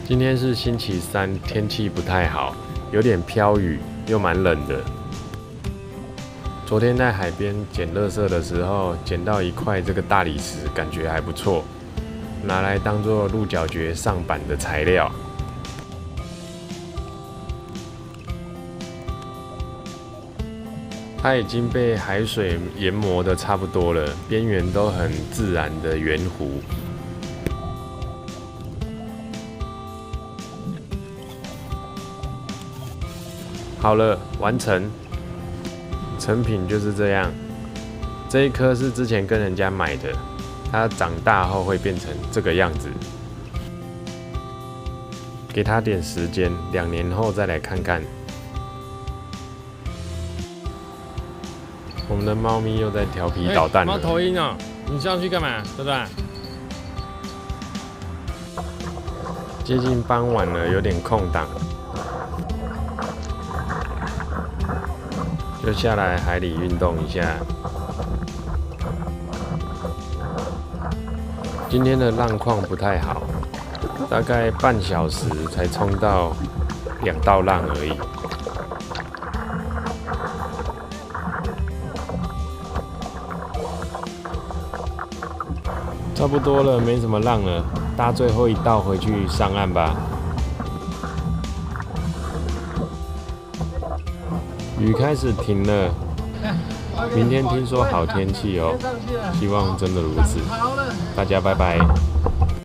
今天是星期三，天气不太好，有点飘雨，又蛮冷的。昨天在海边捡垃圾的时候，捡到一块这个大理石，感觉还不错，拿来当做鹿角蕨上板的材料。它已经被海水研磨的差不多了，边缘都很自然的圆弧。好了，完成，成品就是这样。这一颗是之前跟人家买的，它长大后会变成这个样子。给它点时间，2年后再来看看。我们的猫咪又在调皮捣蛋了。猫头鹰哦，你上去干嘛？对不对？接近傍晚了，有点空档。就下来海里运动一下。今天的浪况不太好，大概半小时才冲到2道浪而已。差不多了，没什么浪了，搭最后一道回去上岸吧。雨开始停了，明天听说好天气哦，希望真的如此。大家拜拜。